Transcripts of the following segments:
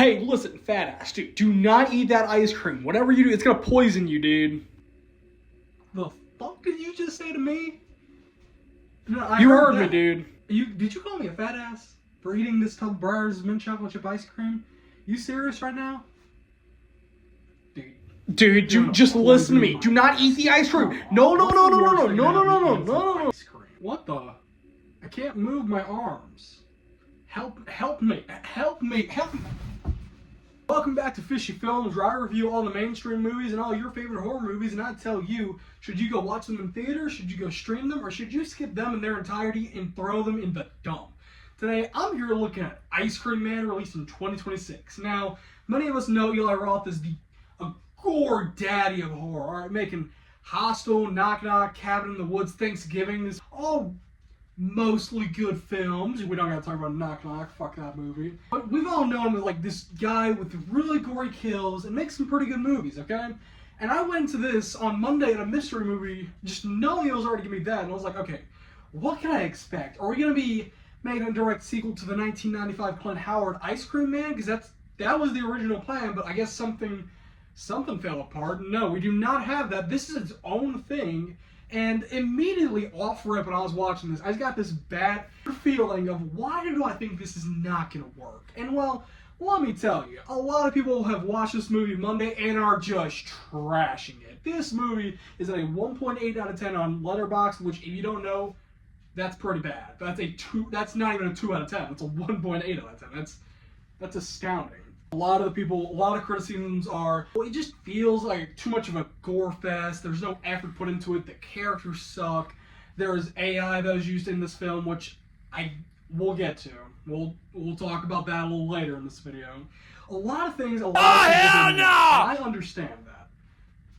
Hey, listen, fat ass, dude, do not eat that ice cream. Whatever you do, it's gonna poison you, dude. The fuck did you just say to me? No, You heard me, dude. Did you call me a fat ass for eating this tub of Breyers mint chocolate chip ice cream? You serious right now? Dude, just listen to me. Do not eat the ice cream. No. What the? I can't move my arms. Help me. Welcome back to Fishy Films, where I review all the mainstream movies and all your favorite horror movies, and I tell you, should you go watch them in theaters, should you go stream them, or should you skip them in their entirety and throw them in the dump? Today, I'm here looking at Ice Cream Man, released in 2026. Now, many of us know Eli Roth is a gore daddy of horror, alright, making Hostel, Knock Knock, Cabin in the Woods, Thanksgiving, this all mostly good films. We don't gotta talk about Knock Knock, fuck that movie. But we've all known him as like this guy with really gory kills and makes some pretty good movies, okay? And I went to this on Monday at a mystery movie, just knowing it was already gonna be that, and I was like, okay, what can I expect? Are we gonna be making a direct sequel to the 1995 Clint Howard Ice Cream Man? Because that was the original plan, but I guess something fell apart. No, we do not have that. This is its own thing. And immediately off rip when I was watching this, I just got this bad feeling of why do I think this is not going to work? And well, let me tell you, a lot of people have watched this movie Monday and are just trashing it. This movie is at a 1.8 out of 10 on Letterboxd, which if you don't know, that's pretty bad. That's not even a 2 out of 10. It's a 1.8 out of 10. That's astounding. A lot of criticisms are, well, it just feels like too much of a gore fest. There's no effort put into it. The characters suck. There's AI that was used in this film, which we'll get to. We'll talk about that a little later in this video. A lot of people didn't. I understand that.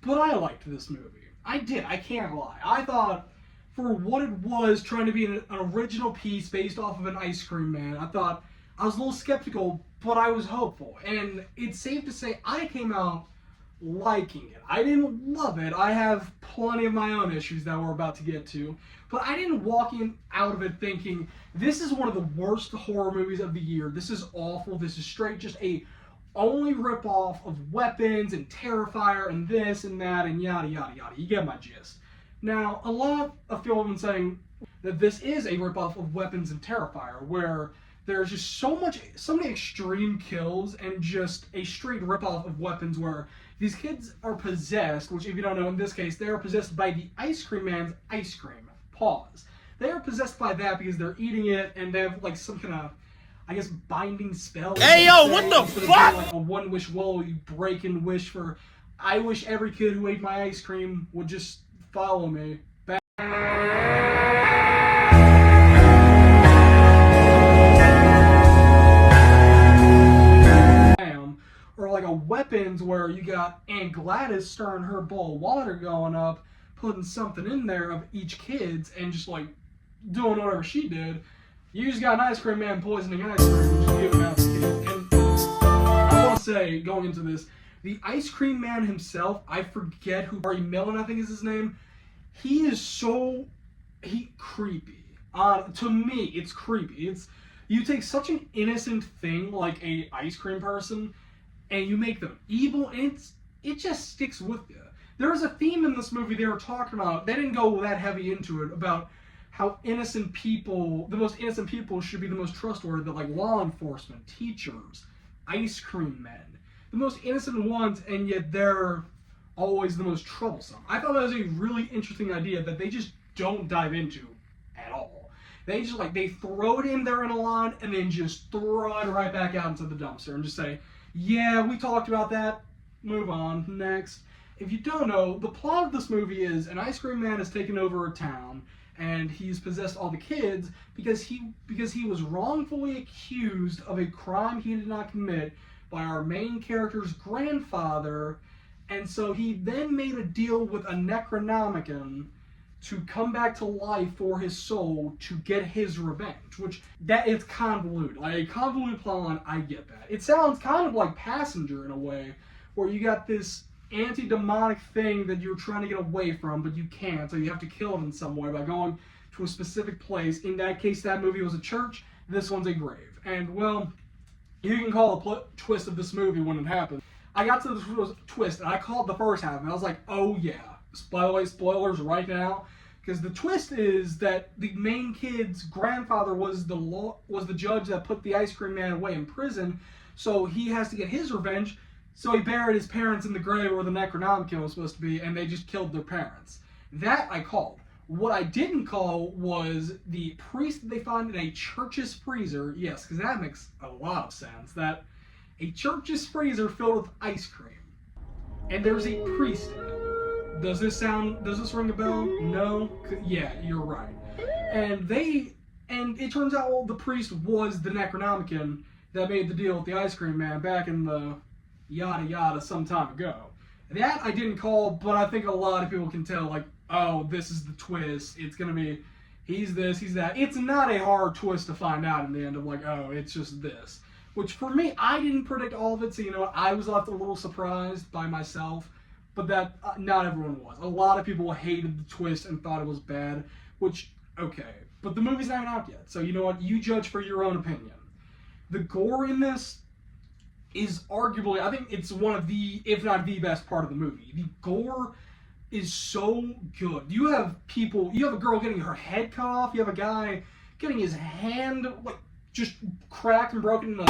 But I liked this movie. I did. I can't lie. I thought, for what it was, trying to be an original piece based off of an Ice Cream Man, I was a little skeptical, but I was hopeful. And it's safe to say I came out liking it. I didn't love it. I have plenty of my own issues that we're about to get to. But I didn't walk out of it thinking, this is one of the worst horror movies of the year. This is awful. This is straight just a only ripoff of Weapons and Terrifier and this and that and yada yada yada. You get my gist. Now, a lot of people have been saying that this is a ripoff of Weapons and Terrifier, where there's just so many extreme kills and just a straight ripoff of Weapons, where these kids are possessed, which if you don't know, in this case, they are possessed by the Ice Cream Man's ice cream. Pause. They are possessed by that because they're eating it and they have like some kind of, I guess, binding spell. Hey yo, what the fuck? Like a one wish will you break and wish for, I wish every kid who ate my ice cream would just follow me. Or like a Weapons, where you got Aunt Gladys stirring her bowl of water going up, putting something in there of each kid's, and just like doing whatever she did. You just got an Ice Cream Man poisoning ice cream, just giving out to kids. And I want to say, going into this, the Ice Cream Man himself, I forget who, Barry Millen, I think is his name. He is creepy. To me, it's creepy. You take such an innocent thing like a ice cream person, and you make them evil, and it just sticks with you. There was a theme in this movie they were talking about. They didn't go that heavy into it, about how the most innocent people should be the most trustworthy, like law enforcement, teachers, ice cream men. The most innocent ones, and yet they're always the most troublesome. I thought that was a really interesting idea that they just don't dive into at all. They just they throw it in there in a line and then just throw it right back out into the dumpster and just say, yeah, we talked about that, move on, next. If you don't know, the plot of this movie is an Ice Cream Man has taken over a town, and he's possessed all the kids because he was wrongfully accused of a crime he did not commit by our main character's grandfather, and so he then made a deal with a Necronomicon to come back to life for his soul to get his revenge, it's convoluted. Like a convoluted plotline, I get that. It sounds kind of like Passenger in a way, where you got this anti-demonic thing that you're trying to get away from, but you can't, so you have to kill it in some way by going to a specific place. In that case, that movie was a church, this one's a grave. And well, you can call the twist of this movie when it happened. I got to the twist, and I called the first half, and I was like, oh yeah. By the way, spoilers right now, because the twist is that the main kid's grandfather was the judge that put the ice cream man away in prison, so he has to get his revenge. So he buried his parents in the grave where the Necronomicon was supposed to be, and they just killed their parents. That I called. What I didn't call was the priest that they find in a church's freezer. Yes, because that makes a lot of sense. That a church's freezer filled with ice cream, and there's a priest in it. Does this ring a bell? No? Yeah, you're right. And it turns out, well, the priest was the Necronomicon that made the deal with the ice cream man back in the yada yada some time ago. That I didn't call, but I think a lot of people can tell, like, oh, this is the twist. It's gonna be, he's this, he's that. It's not a hard twist to find out in the end of, like, oh, it's just this. Which, for me, I didn't predict all of it, so, you know what, I was left a little surprised by myself. But that, not everyone was. A lot of people hated the twist and thought it was bad, which, okay. But the movie's not out yet, so you know what? You judge for your own opinion. The gore in this is arguably, I think it's one of the, if not the best part of the movie. The gore is so good. You have a girl getting her head cut off, you have a guy getting his hand, like, just cracked and broken in the...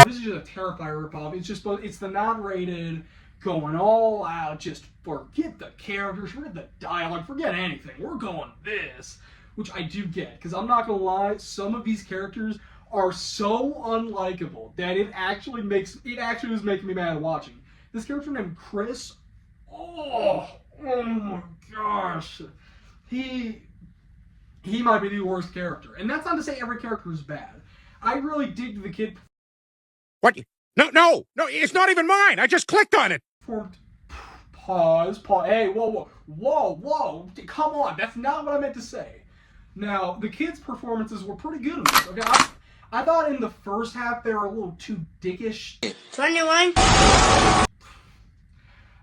This is just a terrifying ripoff. It's the non-rated, going all out, just forget the characters, forget the dialogue, forget anything. We're going this, which I do get, because I'm not gonna lie, some of these characters are so unlikable that it actually was making me mad watching. This character named Chris, oh my gosh, he might be the worst character. And that's not to say every character is bad. I really dig the kid. What? No, it's not even mine. I just clicked on it. Pause. Hey, whoa. Come on, that's not what I meant to say. Now, the kids' performances were pretty good in this, okay? I thought in the first half they were a little too dickish. 21.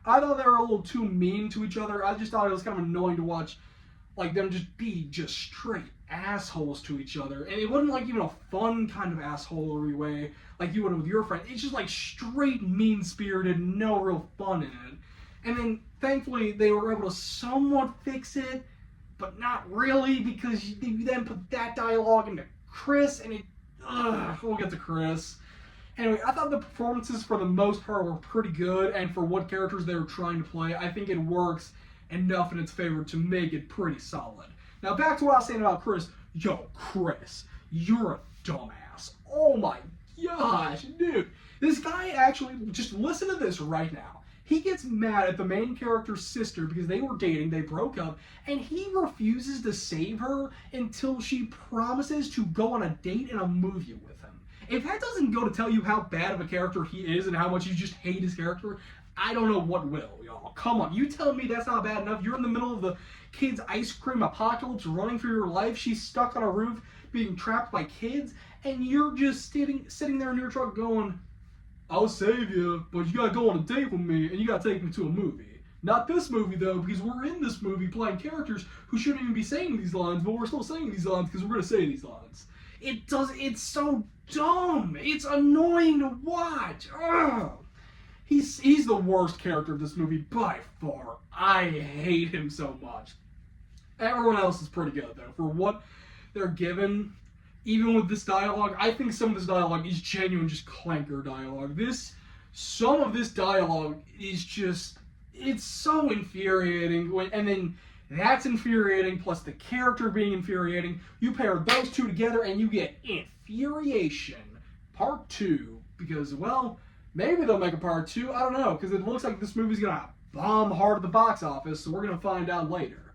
I thought they were a little too mean to each other. I just thought it was kind of annoying to watch, like, them just be just straight assholes to each other. And it wasn't like even a fun kind of assholery way like you would with your friend. It's just like straight mean-spirited, no real fun in it. And then thankfully they were able to somewhat fix it, but not really, because you then put that dialogue into Chris, and we'll get to Chris. Anyway, I thought the performances for the most part were pretty good, and for what characters they were trying to play, I think it works enough in its favor to make it pretty solid. Now back to what I was saying about Chris. Yo, Chris, you're a dumbass. Oh my gosh, dude. This guy actually, just listen to this right now. He gets mad at the main character's sister because they were dating, they broke up, and he refuses to save her until she promises to go on a date and a movie with him. If that doesn't go to tell you how bad of a character he is and how much you just hate his character, I don't know what will, y'all. Come on, you tell me that's not bad enough. You're in the middle of the kid's ice cream apocalypse, running for your life. She's stuck on a roof, being trapped by kids, and you're just sitting there in your truck going, I'll save you, but you gotta go on a date with me, and you gotta take me to a movie. Not this movie, though, because we're in this movie playing characters who shouldn't even be saying these lines, but we're still saying these lines because we're gonna say these lines. It's so dumb. It's annoying to watch. Ugh. He's the worst character of this movie by far. I hate him so much. Everyone else is pretty good, though. For what they're given, even with this dialogue, I think some of this dialogue is genuine, just clanker dialogue. Some of this dialogue is just, it's so infuriating. And then that's infuriating, plus the character being infuriating. You pair those two together and you get Infuriation Part 2. Because, well, maybe they'll make a part 2. I don't know, because it looks like this movie's gonna bomb hard at the box office, so we're gonna find out later.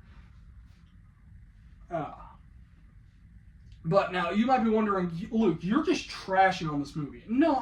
But now you might be wondering, Luke, you're just trashing on this movie. No,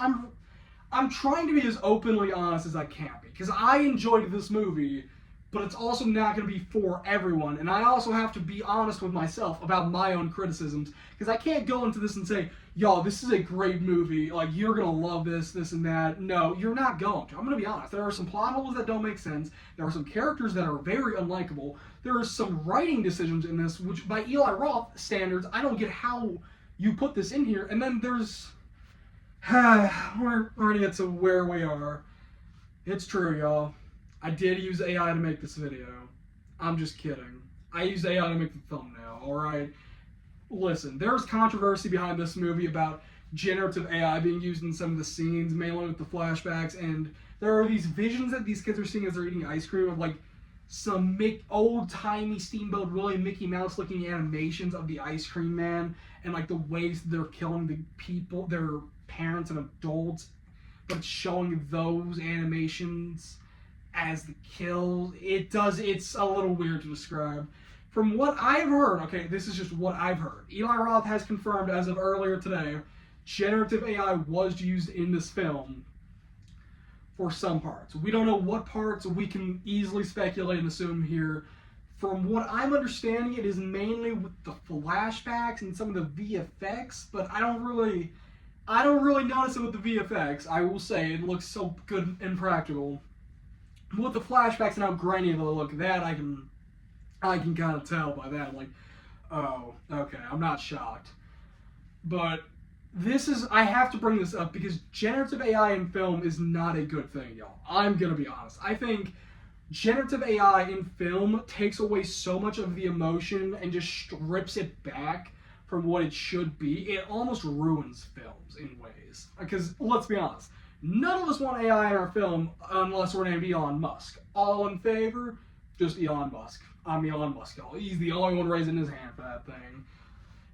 I'm trying to be as openly honest as I can be, because I enjoyed this movie but it's also not going to be for everyone. And I also have to be honest with myself about my own criticisms, because I can't go into this and say, yo, this is a great movie, like, you're going to love this and that. No, you're not going to. I'm going to be honest. There are some plot holes that don't make sense. There are some characters that are very unlikable. There are some writing decisions in this, which by Eli Roth standards, I don't get how you put this in here. And then there's... we're going to get to where we are. It's true, y'all. I did use AI to make this video. I'm just kidding. I used AI to make the thumbnail, alright? Listen, there's controversy behind this movie about generative AI being used in some of the scenes, mainly with the flashbacks, and there are these visions that these kids are seeing as they're eating ice cream of, like, some old-timey Steamboat Willie Mickey Mouse-looking animations of the ice cream man, and, like, the ways they're killing the people, their parents and adults, but it's showing those animations as the kills. It's a little weird to describe. From what I've heard, okay, this is just what I've heard. Eli Roth has confirmed as of earlier today, generative AI was used in this film for some parts. We don't know what parts, we can easily speculate and assume here. From what I'm understanding, it is mainly with the flashbacks and some of the VFX, but I don't really notice it with the VFX. I will say it looks so good and practical. With the flashbacks and how grainy they look, that I can kind of tell by that. Like, oh, okay, I'm not shocked. But I have to bring this up because generative AI in film is not a good thing, y'all. I'm gonna be honest. I think generative AI in film takes away so much of the emotion and just strips it back from what it should be. It almost ruins films in ways. Because, let's be honest, none of us want AI in our film unless we're named Elon Musk. All in favor? Just Elon Musk. I'm Elon Musk, y'all. He's the only one raising his hand for that thing.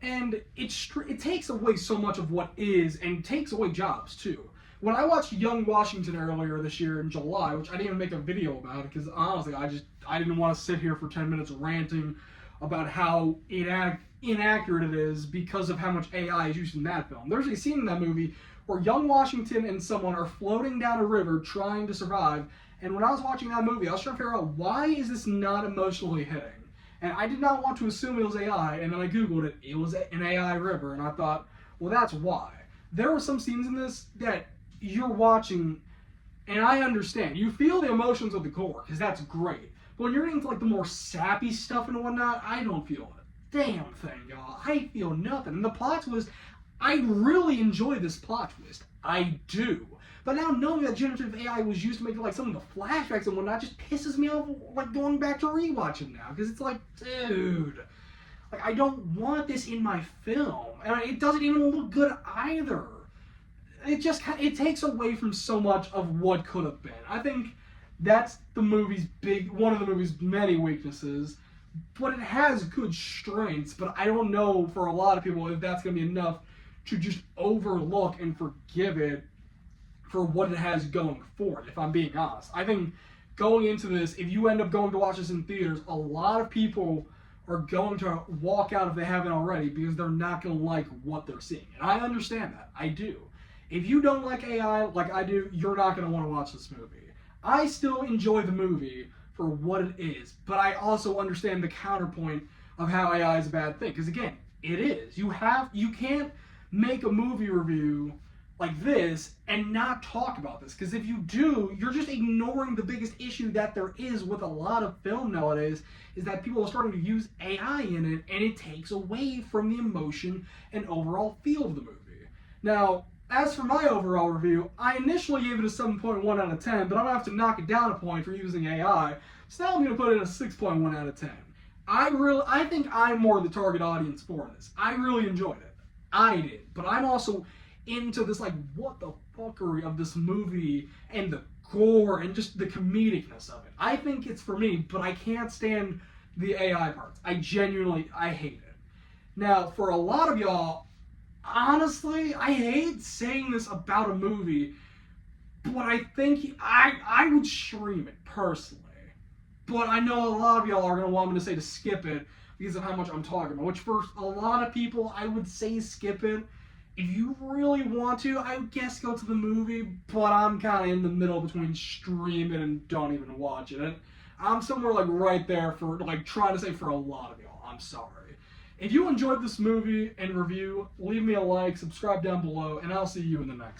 And it takes away so much of what is, and takes away jobs, too. When I watched Young Washington earlier this year in July, which I didn't even make a video about it, because honestly, I didn't want to sit here for 10 minutes ranting about how inaccurate it is because of how much AI is used in that film. There's a scene in that movie where young Washington and someone are floating down a river trying to survive, and when I was watching that movie, I was trying to figure out, why is this not emotionally hitting? And I did not want to assume it was AI, and then I googled it, it was an AI river, and I thought, well, that's why. There were some scenes in this that you're watching, and I understand. You feel the emotions of the gore, because that's great. But when you're getting to like the more sappy stuff and whatnot, I don't feel a damn thing, y'all. I feel nothing. And the plot twist, I really enjoy this plot twist. I do. But now knowing that generative AI was used to make like some of the flashbacks and whatnot just pisses me off, like going back to rewatch it now. Because it's like, dude, like I don't want this in my film. And it doesn't even look good either. It takes away from so much of what could have been. I think that's one of the movie's many weaknesses. But it has good strengths. But I don't know for a lot of people if that's going to be enough to just overlook and forgive it for what it has going forward, if I'm being honest. I think going into this, if you end up going to watch this in theaters, a lot of people are going to walk out if they haven't already because they're not going to like what they're seeing. And I understand that. I do. If you don't like AI like I do, you're not going to want to watch this movie. I still enjoy the movie for what it is, but I also understand the counterpoint of how AI is a bad thing. Because again, it is. You can't make a movie review like this and not talk about this, because if you do, you're just ignoring the biggest issue that there is with a lot of film nowadays, is that people are starting to use AI in it, and it takes away from the emotion and overall feel of the movie. Now, as for my overall review, I initially gave it a 7.1 out of 10, but I'm going to have to knock it down a point for using AI, so now I'm going to put it in a 6.1 out of 10. I think I'm more the target audience for this. I really enjoyed it. I did. But I'm also into this, like, what the fuckery of this movie and the gore and just the comedicness of it. I think it's for me, but I can't stand the AI parts. I hate it. Now, for a lot of y'all, honestly, I hate saying this about a movie, but I think I would stream it, personally. But I know a lot of y'all are going to want me to say to skip it because of how much I'm talking about, which for a lot of people, I would say skip it. If you really want to, I would guess go to the movie, but I'm kind of in the middle between stream it and don't even watch it. I'm somewhere like right there for like trying to say for a lot of y'all. I'm sorry. If you enjoyed this movie and review, leave me a like, subscribe down below, and I'll see you in the next.